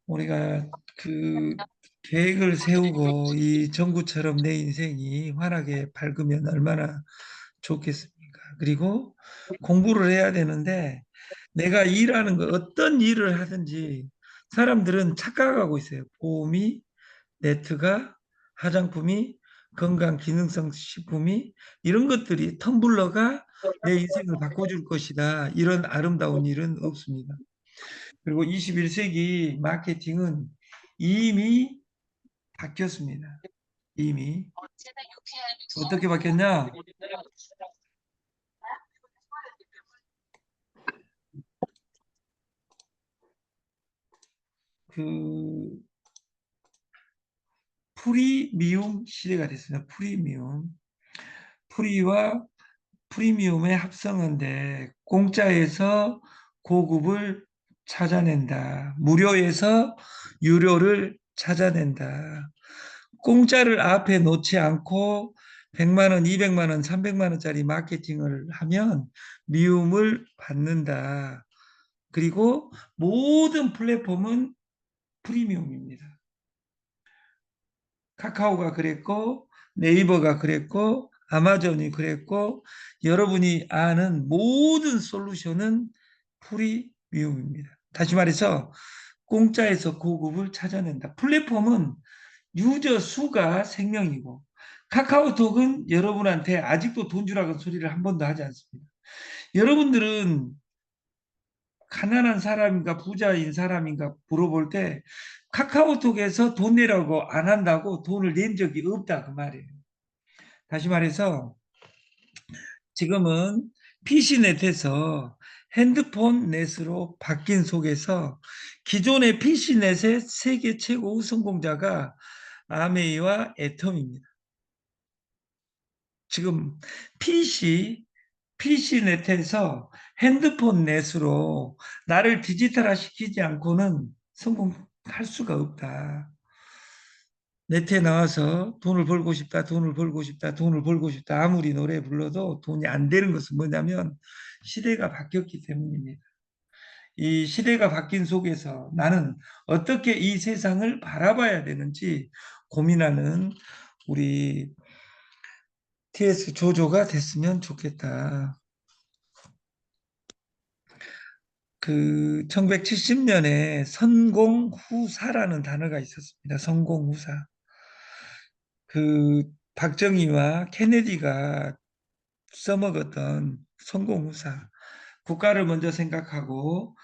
우리가 그 계획을 세우고 이 정구처럼 내 인생이 환하게 밝으면 얼마나 좋겠습니까? 그리고 공부를 해야 되는데 내가 일하는 거 어떤 일을 하든지 사람들은 착각하고 있어요. 보험이, 네트가, 화장품이, 건강 기능성 식품이 이런 것들이 텀블러가 내 인생을 바꿔줄 것이다. 이런 아름다운 일은 없습니다. 그리고 21세기 마케팅은 이미 바뀌었습니다. 이미. 어떻게 바뀌었냐? 그 프리미움 시대가 됐습니다. 프리미움. 프리와 프리미움의 합성어인데 공짜에서 고급을 찾아낸다. 무료에서 유료를 찾아낸다. 공짜를 앞에 놓지 않고 100만 원, 200만 원, 300만 원짜리 마케팅을 하면 미움을 받는다. 그리고 모든 플랫폼은 프리미엄입니다. 카카오가 그랬고 네이버가 그랬고 아마존이 그랬고 여러분이 아는 모든 솔루션은 프리미엄입니다. 다시 말해서 공짜에서 고급을 찾아낸다. 플랫폼은 유저 수가 생명이고 카카오톡은 여러분한테 아직도 돈 주라고 소리를 한 번도 하지 않습니다. 여러분들은 가난한 사람인가 부자인 사람인가 물어볼 때 카카오톡에서 돈 내라고 안 한다고 돈을 낸 적이 없다 그 말이에요. 다시 말해서 지금은 PC넷에서 핸드폰 넷으로 바뀐 속에서 기존의 PC넷의 세계 최고 우승공자가 아메이와 애텀입니다. 지금 PC 넷에서 핸드폰 넷으로 나를 디지털화 시키지 않고는 성공할 수가 없다. 네트에 나와서 돈을 벌고 싶다, 돈을 벌고 싶다, 돈을 벌고 싶다. 아무리 노래 불러도 돈이 안 되는 것은 뭐냐면 시대가 바뀌었기 때문입니다. 이 시대가 바뀐 속에서 나는 어떻게 이 세상을 바라봐야 되는지 고민하는 우리 TS 조조가 됐으면 좋겠다. 그 1970년에 선공후사라는 단어가 있었습니다. 선공후사. 그 박정희와 케네디가 써먹었던 선공후사. 국가를 먼저 생각하고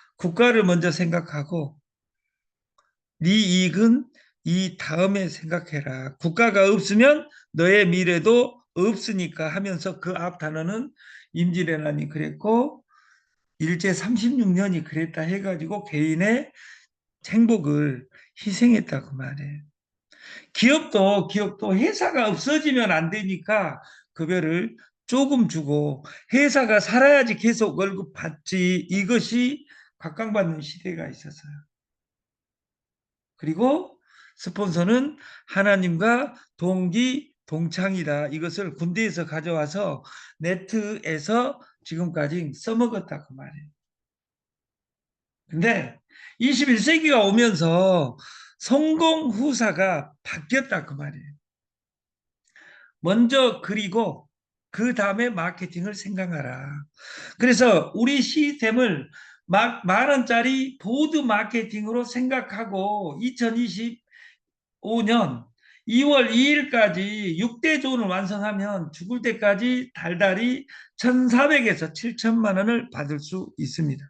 네 이익은 이 다음에 생각해라. 국가가 없으면 너의 미래도 없으니까 하면서 그 앞 단어는 임진왜란이 그랬고 일제 36년이 그랬다 해가지고 개인의 행복을 희생했다고 말해. 기업도 회사가 없어지면 안 되니까 급여를 조금 주고 회사가 살아야지 계속 월급 받지 이것이 각광받는 시대가 있었어요. 그리고 스폰서는 하나님과 동기 동창이다. 이것을 군대에서 가져와서 네트에서 지금까지 써먹었다고 말해요. 근데 21세기가 오면서 성공 후사가 바뀌었다 그 말이에요. 먼저 그리고 그 다음에 마케팅을 생각하라. 그래서 우리 시스템을 만 원짜리 보드 마케팅으로 생각하고 2025년 2월 2일까지 6대 존을 완성하면 죽을 때까지 달달이 1,400에서 7천만 원을 받을 수 있습니다.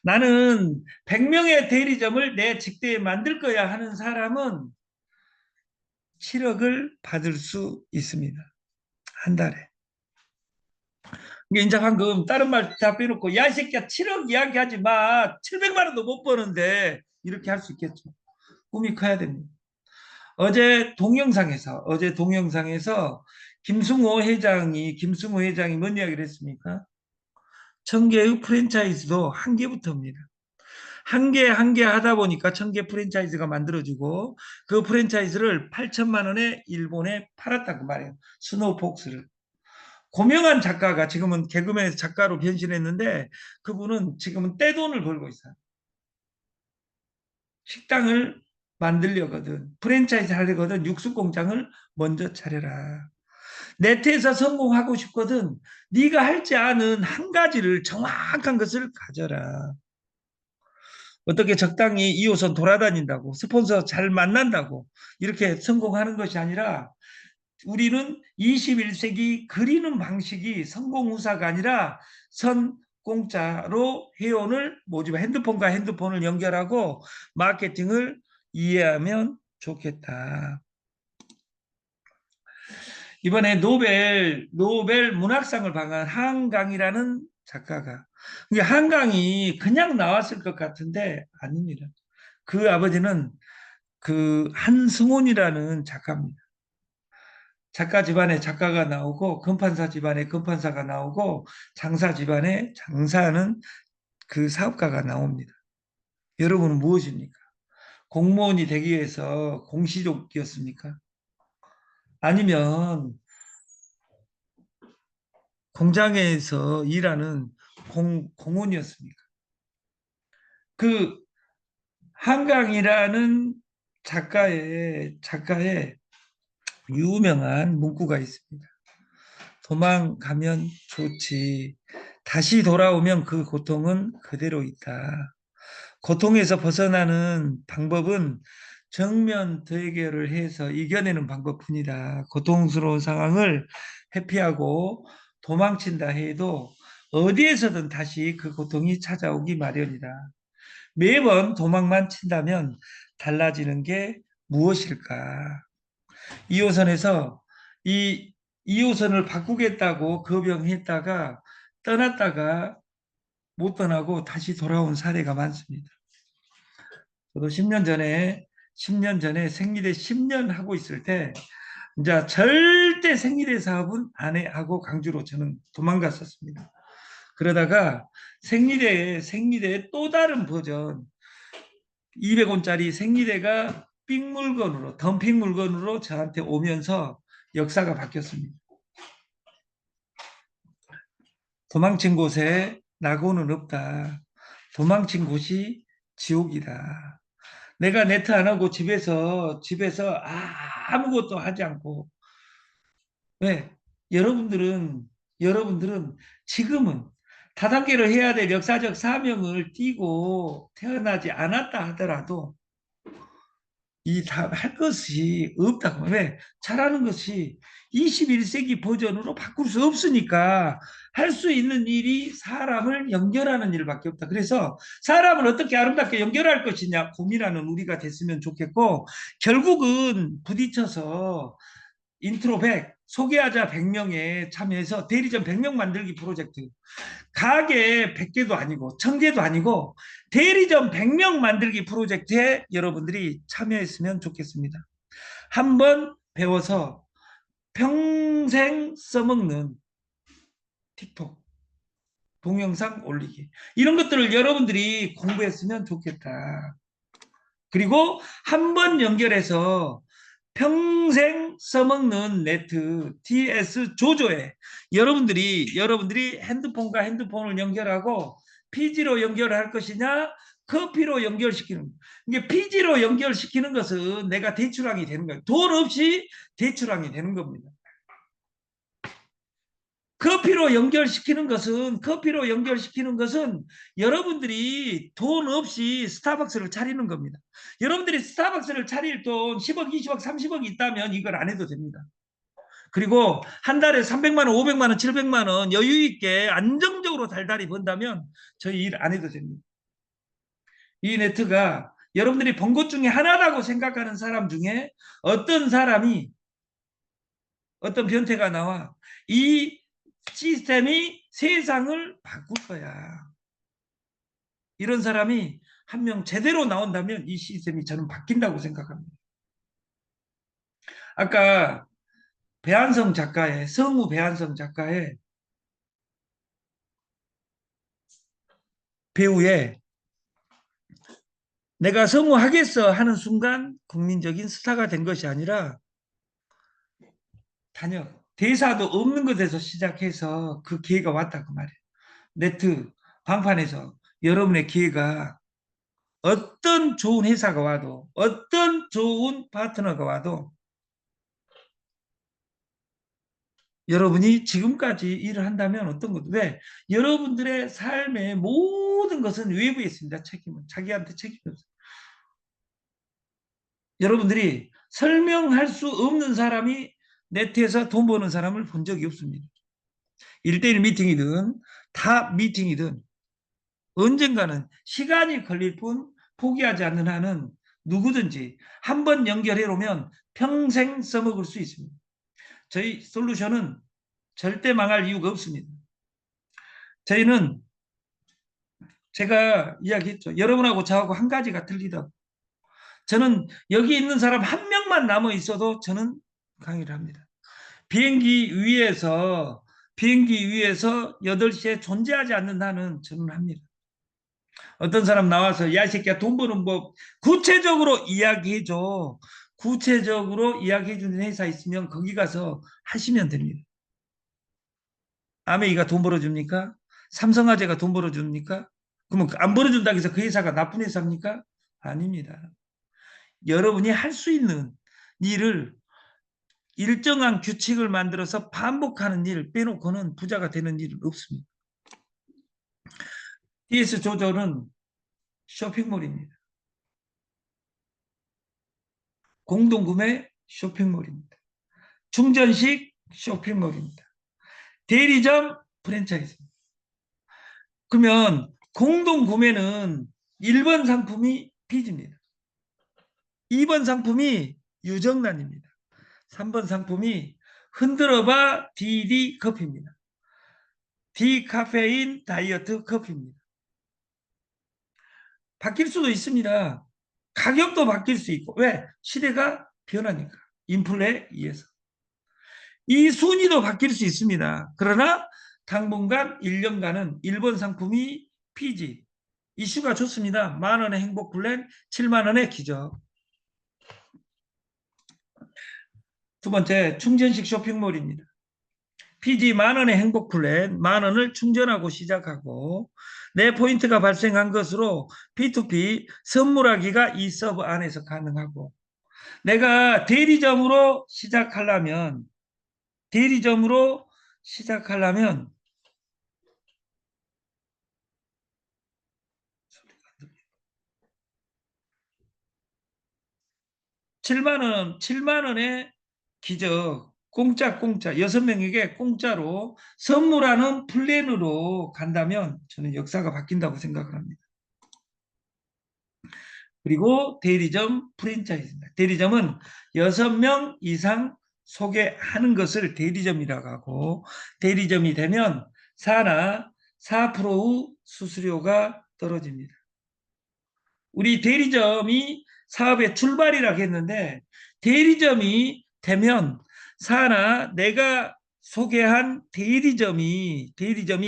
나는 100명의 대리점을 내 직대에 만들 거야 하는 사람은 7억을 받을 수 있습니다. 한 달에. 이제 방금 다른 말 다 빼놓고 야 이 새끼야 7억 이야기하지 마. 700만 원도 못 버는데 이렇게 할 수 있겠죠. 꿈이 커야 됩니다. 어제 동영상에서 김승호 회장이 뭔 이야기를 했습니까? 1,000개의 프랜차이즈도 한 개부터입니다. 한 개 한 개 하다 보니까 1,000개 프랜차이즈가 만들어지고 그 프랜차이즈를 8천만 원에 일본에 팔았다고 말해요. 스노우폭스를. 고명한 작가가 지금은 개그맨 작가로 변신했는데 그분은 지금은 떼돈을 벌고 있어요. 식당을 만들려거든, 프랜차이즈 하려거든, 육수 공장을 먼저 차려라. 네트에서 성공하고 싶거든, 네가 할지 아는 한 가지를, 정확한 것을 가져라. 어떻게 적당히 2호선 돌아다닌다고, 스폰서 잘 만난다고 이렇게 성공하는 것이 아니라, 우리는 21세기 그리는 방식이 성공 후사가 아니라 선 공짜로 회원을 모집해, 핸드폰과 핸드폰을 연결하고 마케팅을 이해하면 좋겠다. 이번에 노벨 문학상을 받은 한강이라는 작가가, 이게 한강이 그냥 나왔을 것 같은데 아닙니다. 그 아버지는 그 한승훈이라는 작가입니다. 작가 집안에 작가가 나오고, 금판사 집안에 금판사가 나오고, 장사 집안에 장사하는 그 사업가가 나옵니다. 여러분은 무엇입니까? 공무원이 되기 위해서 공시족이었습니까? 아니면 공장에서 일하는 공원이었습니까? 그 한강이라는 작가의 유명한 문구가 있습니다. 도망가면 좋지, 다시 돌아오면 그 고통은 그대로 있다. 고통에서 벗어나는 방법은 정면 대결을 해서 이겨내는 방법뿐이다. 고통스러운 상황을 회피하고 도망친다 해도 어디에서든 다시 그 고통이 찾아오기 마련이다. 매번 도망만 친다면 달라지는 게 무엇일까? 2호선에서 이 2호선을 바꾸겠다고 거병했다가 떠났다가 못 떠나고 다시 돌아온 사례가 많습니다. 저도 10년 전에 생리대 10년 하고 있을 때, 이제 절대 생리대 사업은 안 해 하고 강주로 저는 도망갔었습니다. 그러다가 생리대의 또 다른 버전, 200원짜리 생리대가 삑 물건으로, 덤핑 물건으로 저한테 오면서 역사가 바뀌었습니다. 도망친 곳에 낙오는 없다. 도망친 곳이 지옥이다. 내가 네트 안 하고 집에서 아무것도 하지 않고, 왜? 여러분들은 지금은 다단계를 해야 될 역사적 사명을 띠고 태어나지 않았다 하더라도 이 다 할 것이 없다고. 왜? 잘하는 것이 21세기 버전으로 바꿀 수 없으니까 할 수 있는 일이 사람을 연결하는 일밖에 없다. 그래서 사람을 어떻게 아름답게 연결할 것이냐 고민하는 우리가 됐으면 좋겠고, 결국은 부딪혀서 인트로 100, 소개하자 100명에 참여해서 대리점 100명 만들기 프로젝트, 가게 100개도 아니고 1000개도 아니고 대리점 100명 만들기 프로젝트에 여러분들이 참여했으면 좋겠습니다. 한번 배워서 평생 써먹는 틱톡, 동영상 올리기, 이런 것들을 여러분들이 공부했으면 좋겠다. 그리고 한번 연결해서 평생 써먹는 네트 TS 조조에 여러분들이 핸드폰과 핸드폰을 연결하고 PG로 연결할 것이냐, 커피로 연결시키는, 이게 PG로 연결시키는 것은 내가 대출왕이 되는 거예요. 돈 없이 대출왕이 되는 겁니다. 커피로 연결시키는 것은 여러분들이 돈 없이 스타벅스를 차리는 겁니다. 여러분들이 스타벅스를 차릴 돈 10억, 20억, 30억이 있다면 이걸 안 해도 됩니다. 그리고 한 달에 300만 원, 500만 원, 700만 원 여유 있게 안정적으로 달달이 번다면 저희 일 안 해도 됩니다. 이 네트가 여러분들이 번 것 중에 하나라고 생각하는 사람 중에 어떤 사람이, 어떤 변태가 나와 이 시스템이 세상을 바꿀 거야, 이런 사람이 한 명 제대로 나온다면 이 시스템이 저는 바뀐다고 생각합니다. 아까 성우 배한성 작가의 배우에 내가 성우 하겠어 하는 순간 국민적인 스타가 된 것이 아니라 단역, 대사도 없는 것에서 시작해서 그 기회가 왔다 그 말이에요. 네트 방판에서 여러분의 기회가 어떤 좋은 회사가 와도 어떤 좋은 파트너가 와도 여러분이 지금까지 일을 한다면 어떤 것? 왜? 여러분들의 삶의 모든 것은 외부에 있습니다. 책임은. 자기한테 책임이 없어요. 여러분들이 설명할 수 없는 사람이 네트에서 돈 버는 사람을 본 적이 없습니다. 1대1 미팅이든 다 미팅이든 언젠가는 시간이 걸릴 뿐 포기하지 않는 한은 누구든지 한번 연결해 놓으면 평생 써먹을 수 있습니다. 저희 솔루션은 절대 망할 이유가 없습니다. 저희는 제가 이야기했죠. 여러분하고 저하고 한 가지가 틀리다. 저는 여기 있는 사람 한 명만 남아 있어도 저는 강의를 합니다. 비행기 위에서 8시에 존재하지 않는 한은 저는 합니다. 어떤 사람 나와서 야, 이 새끼야, 돈 버는 법 구체적으로 이야기해줘. 구체적으로 이야기해주는 회사 있으면 거기 가서 하시면 됩니다. 아메이가 돈 벌어줍니까? 삼성화재가 돈 벌어줍니까? 그러면 안 벌어준다고 해서 그 회사가 나쁜 회사입니까? 아닙니다. 여러분이 할 수 있는 일을 일정한 규칙을 만들어서 반복하는 일 빼놓고는 부자가 되는 일은 없습니다. TS 조조는 쇼핑몰입니다. 공동구매 쇼핑몰입니다. 충전식 쇼핑몰입니다. 대리점 프랜차이즈입니다. 그러면 공동구매는 1번 상품이 피지입니다. 2번 상품이 유정란입니다. 3번 상품이 흔들어봐 DD 커피입니다. 디카페인 다이어트 커피입니다. 바뀔 수도 있습니다. 가격도 바뀔 수 있고. 왜? 시대가 변하니까. 인플레에 의해서. 이 순위도 바뀔 수 있습니다. 그러나 당분간 1년간은 1번 상품이 피지. 이슈가 좋습니다. 만원의 행복 플랜, 7만원의 기적. 두 번째, 충전식 쇼핑몰입니다. PG 만원의 행복 플랜, 만원을 충전하고 시작하고 내 포인트가 발생한 것으로 P2P 선물하기가 이 서버 안에서 가능하고 내가 대리점으로 시작하려면 7만 원의 기적 공짜 6명에게 공짜로 선물하는 플랜으로 간다면 저는 역사가 바뀐다고 생각을 합니다. 그리고 대리점 프랜차이즈입니다. 대리점은 6명 이상 소개하는 것을 대리점이라고 하고 대리점이 되면 사나 4%의 수수료가 떨어집니다. 우리 대리점이 사업의 출발이라고 했는데 대리점이 되면 사나 내가 소개한 대리점이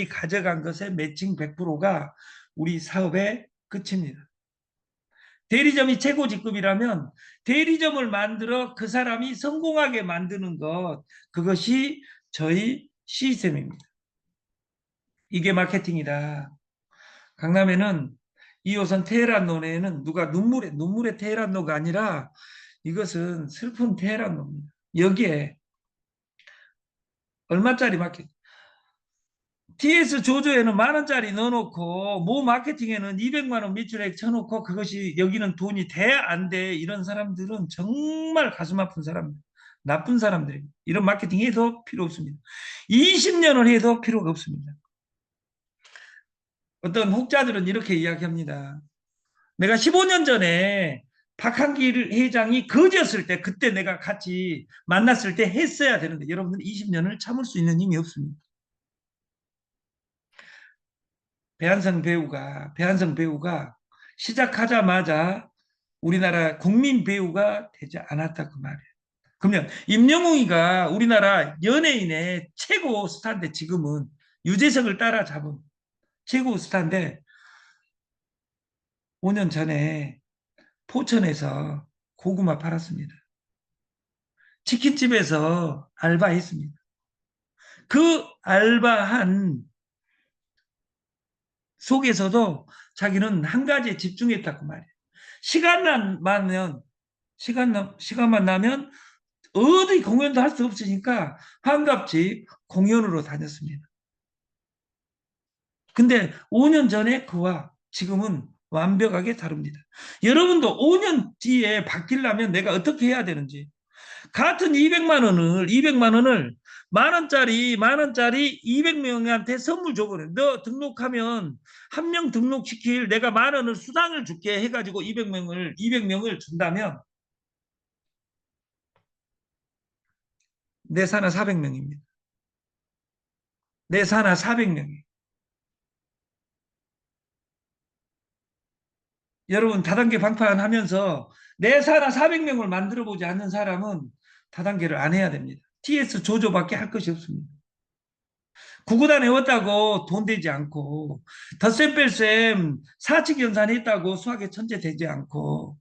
가져간 것의 매칭 100%가 우리 사업의 끝입니다. 대리점이 최고 직급이라면 대리점을 만들어 그 사람이 성공하게 만드는 것, 그것이 저희 시스템입니다. 이게 마케팅이다. 강남에는 2호선 테헤란로에는 누가 눈물의 테헤란로가 아니라 이것은 슬픈 테헤란로입니다. 여기에 얼마짜리 마케팅? TS 조조에는 10,000원짜리 넣어놓고 모 마케팅에는 200만 원 매출액 쳐놓고 그것이 여기는 돈이 돼 안 돼 이런 사람들은 정말 가슴 아픈 사람들, 나쁜 사람들입니다. 이런 마케팅 해도 필요 없습니다. 20년을 해도 필요가 없습니다. 어떤 혹자들은 이렇게 이야기합니다. 내가 15년 전에 박한길 회장이 거지였을 때 그때 내가 같이 만났을 때 했어야 되는데 여러분들 20년을 참을 수 있는 힘이 없습니다. 배한성 배우가 시작하자마자 우리나라 국민 배우가 되지 않았다 그 말이에요. 그러면 임영웅이가 우리나라 연예인의 최고 스타인데 지금은 유재석을 따라잡은 최고 스타인데 5년 전에 포천에서 고구마 팔았습니다. 치킨집에서 알바했습니다. 그 알바한 속에서도 자기는 한 가지에 집중했다고 말이에요. 시간만 나면, 시간만 나면 어디 공연도 할 수 없으니까 한갑집 공연으로 다녔습니다. 근데 5년 전에 그와 지금은 완벽하게 다릅니다. 여러분도 5년 뒤에 바뀌려면 내가 어떻게 해야 되는지, 같은 200만 원을 만 원짜리 200명한테 선물 줘버려. 너 등록하면 한 명 등록시킬 내가 만 원을 수당을 줄게 해가지고 200명을 준다면 내 사나 400명입니다. 내 사나 400명이. 여러분 다단계 방판하면서 내 사나 400명을 만들어 보지 않는 사람은 다단계를 안 해야 됩니다. TS 조조밖에 할 것이 없습니다. 구구단 해왔다고 돈 되지 않고, 덧셈 뺄셈 사칙 연산했다고 수학의 천재 되지 않고,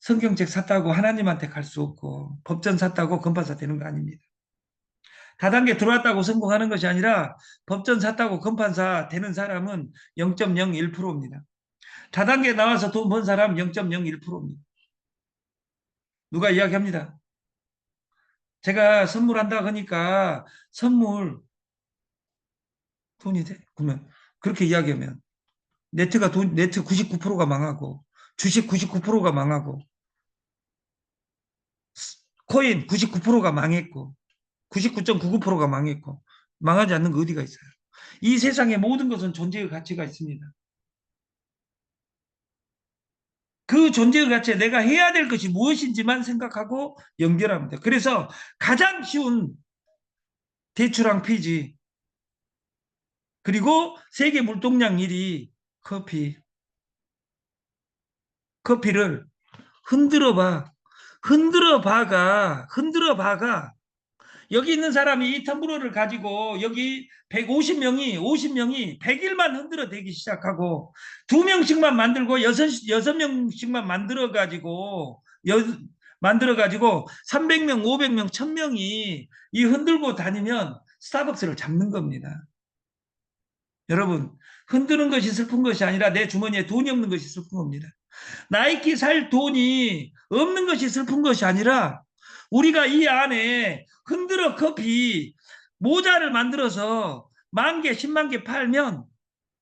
성경책 샀다고 하나님한테 갈 수 없고, 법전 샀다고 건파사 되는 거 아닙니다. 다단계 들어왔다고 성공하는 것이 아니라 법전 샀다고 건판사 되는 사람은 0.01%입니다. 다단계 나와서 돈 번 사람 0.01%입니다. 누가 이야기합니다. 제가 선물한다 하니까 선물 돈이 돼? 그러면 그렇게 이야기하면 네트 99%가 망하고 주식 99%가 망하고 코인 99%가 망했고 99.99%가 망했고 망하지 않는 거 어디가 있어요? 이 세상의 모든 것은 존재의 가치가 있습니다. 그 존재의 가치에 내가 해야 될 것이 무엇인지만 생각하고 연결합니다. 그래서 가장 쉬운 대출랑 피지, 그리고 세계 물동량 1위 커피. 커피를 흔들어 봐가 여기 있는 사람이 이 텀블러를 가지고 여기 50명이 100일만 흔들어 대기 시작하고 2명씩만 만들고 여섯 명씩만 만들어 가지고 300명, 500명, 1000명이 이 흔들고 다니면 스타벅스를 잡는 겁니다. 여러분, 흔드는 것이 슬픈 것이 아니라 내 주머니에 돈이 없는 것이 슬픈 겁니다. 나이키 살 돈이 없는 것이 슬픈 것이 아니라 우리가 이 안에 흔들어 커피 모자를 만들어서 10,000개, 10만 개 팔면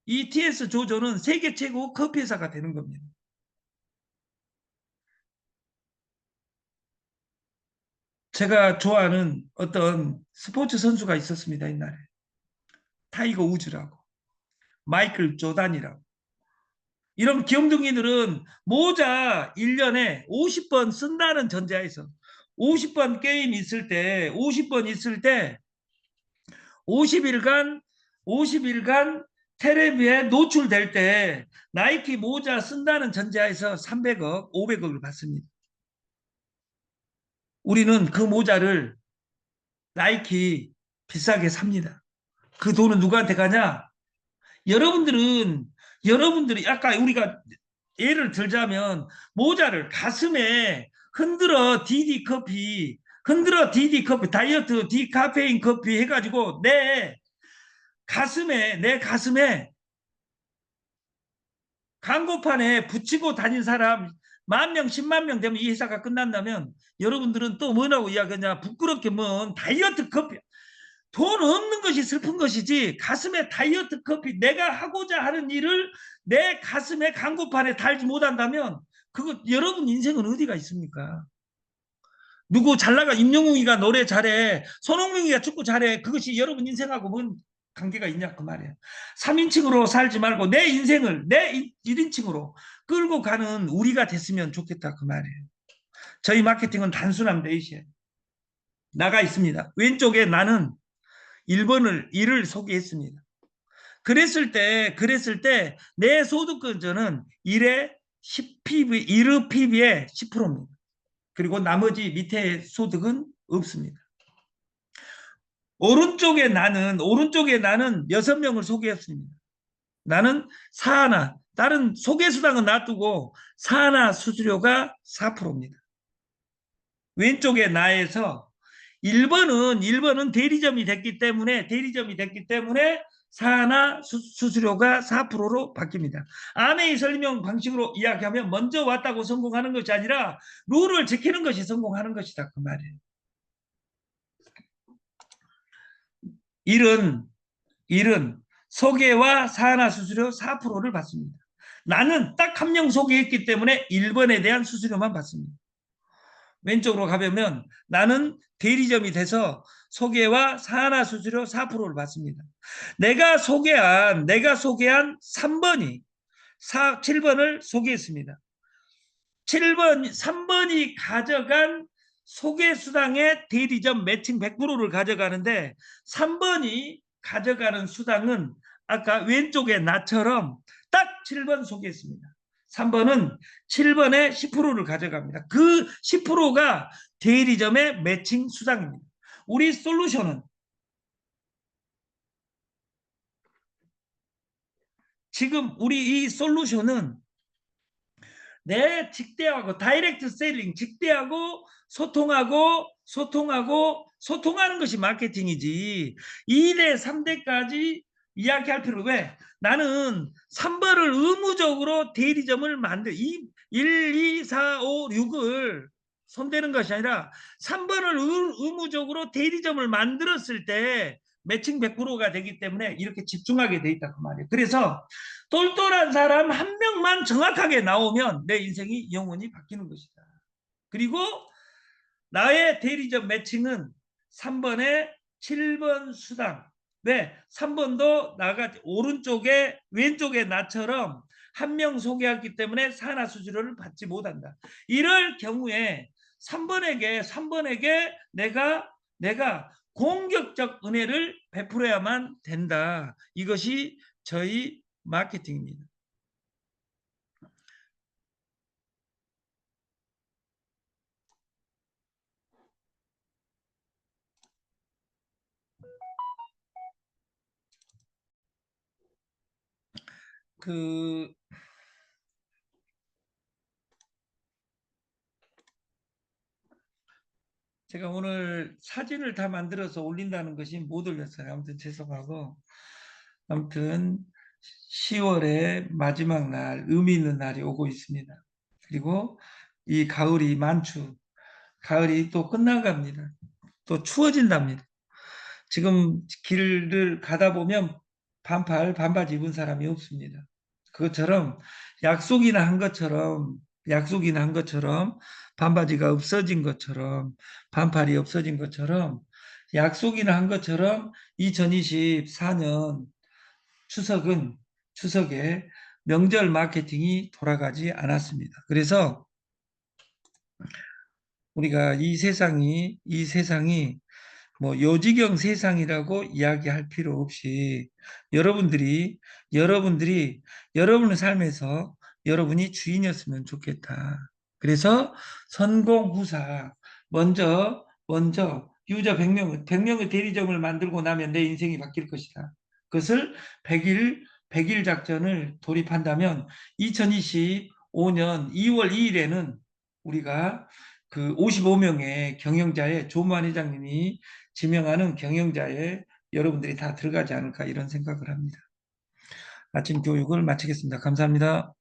이 TS 조조는 세계 최고 커피 회사가 되는 겁니다. 제가 좋아하는 어떤 스포츠 선수가 있었습니다, 옛날에. 타이거 우즈라고, 마이클 조단이라고. 이런 귀염둥이들은 모자 1년에 50번 쓴다는 전제하에서 50번 게임 있을 때 50번 있을 때 50일간 50일간 테레비에 노출될 때 나이키 모자 쓴다는 전제하에서 300억, 500억을 받습니다. 우리는 그 모자를 나이키 비싸게 삽니다. 그 돈은 누구한테 가냐? 여러분들은 여러분들이 아까 우리가 예를 들자면 모자를 가슴에 흔들어 디디 커피 다이어트 디카페인 커피 해가지고 내 가슴에 광고판에 붙이고 다닌 사람 10,000명 10만 명 되면 이 회사가 끝난다면 여러분들은 또 뭐라고 이야기하냐? 부끄럽게 뭐 다이어트 커피, 돈 없는 것이 슬픈 것이지 가슴에 다이어트 커피, 내가 하고자 하는 일을 내 가슴에 광고판에 달지 못한다면 그거 여러분 인생은 어디가 있습니까? 누구 잘 나가, 임영웅이가 노래 잘해, 손흥민이가 축구 잘해, 그것이 여러분 인생하고 뭔 관계가 있냐 그 말이에요. 3인칭으로 살지 말고 내 인생을 내 1인칭으로 끌고 가는 우리가 됐으면 좋겠다 그 말이에요. 저희 마케팅은 단순한 베이시에 나가 있습니다. 왼쪽에 나는 1을 소개했습니다. 그랬을 때 내 소득 건전은 1의 10PB, 1의 PB의 10%입니다. 그리고 나머지 밑에 소득은 없습니다. 오른쪽에 나는 6명을 소개했습니다. 나는 사하나, 다른 소개수당은 놔두고 사하나 수수료가 4%입니다. 왼쪽에 나에서 1번은 대리점이 됐기 때문에 사나 수수료가 4%로 바뀝니다. 안의 설명 방식으로 이야기하면 먼저 왔다고 성공하는 것이 아니라 룰을 지키는 것이 성공하는 것이다. 그 말이에요. 일은 소개와 사나 수수료 4%를 받습니다. 나는 딱 한 명 소개했기 때문에 1번에 대한 수수료만 받습니다. 왼쪽으로 가보면 나는 대리점이 돼서 소개와 사나 수수료 4%를 받습니다. 내가 소개한 3번이 7번을 소개했습니다. 3번이 가져간 소개수당의 대리점 매칭 100%를 가져가는데 3번이 가져가는 수당은 아까 왼쪽에 나처럼 딱 7번 소개했습니다. 3번은 7번에 10%를 가져갑니다. 그 10%가 대리점의 매칭 수당입니다. 우리 솔루션은 지금 우리 이 솔루션은 내 직대하고 다이렉트 셀링, 직대하고 소통하는 것이 마케팅이지 2대 3대까지 이야기할 필요. 왜? 나는 3번을 의무적으로 대리점을 만들 1, 2, 4, 5, 6을 손대는 것이 아니라 3번을 의무적으로 대리점을 만들었을 때 매칭 100%가 되기 때문에 이렇게 집중하게 돼 있다 그 말이에요. 그래서 똘똘한 사람 한 명만 정확하게 나오면 내 인생이 영원히 바뀌는 것이다. 그리고 나의 대리점 매칭은 3번에 7번 수당. 왜? 3번도 나가 오른쪽에 왼쪽에 나처럼 한 명 소개했기 때문에 산하 수수료를 받지 못한다. 이럴 경우에 3번에게 내가 공격적 은혜를 베풀어야만 된다. 이것이 저희 마케팅입니다. 그 제가 오늘 사진을 다 만들어서 올린다는 것이 못 올렸어요. 아무튼 죄송하고 아무튼 10월의 마지막 날 의미 있는 날이 오고 있습니다. 그리고 이 가을이 만추 가을이 또 끝나갑니다. 또 추워진답니다. 지금 길을 가다 보면 반바지 입은 사람이 없습니다. 그것처럼 약속이나 한 것처럼 반바지가 없어진 것처럼 반팔이 없어진 것처럼 약속이나 한 것처럼 2024년 추석에 명절 마케팅이 돌아가지 않았습니다. 그래서 우리가 이 세상이 뭐 요지경 세상이라고 이야기할 필요 없이 여러분들이 여러분의 삶에서 여러분이 주인이었으면 좋겠다. 그래서 선공후사 먼저 유저 100명의 대리점을 만들고 나면 내 인생이 바뀔 것이다. 그것을 100일 작전을 돌입한다면 2025년 2월 2일에는 우리가 그 55명의 경영자의 조만 회장님이 지명하는 경영자에 여러분들이 다 들어가지 않을까 이런 생각을 합니다. 아침 교육을 마치겠습니다. 감사합니다.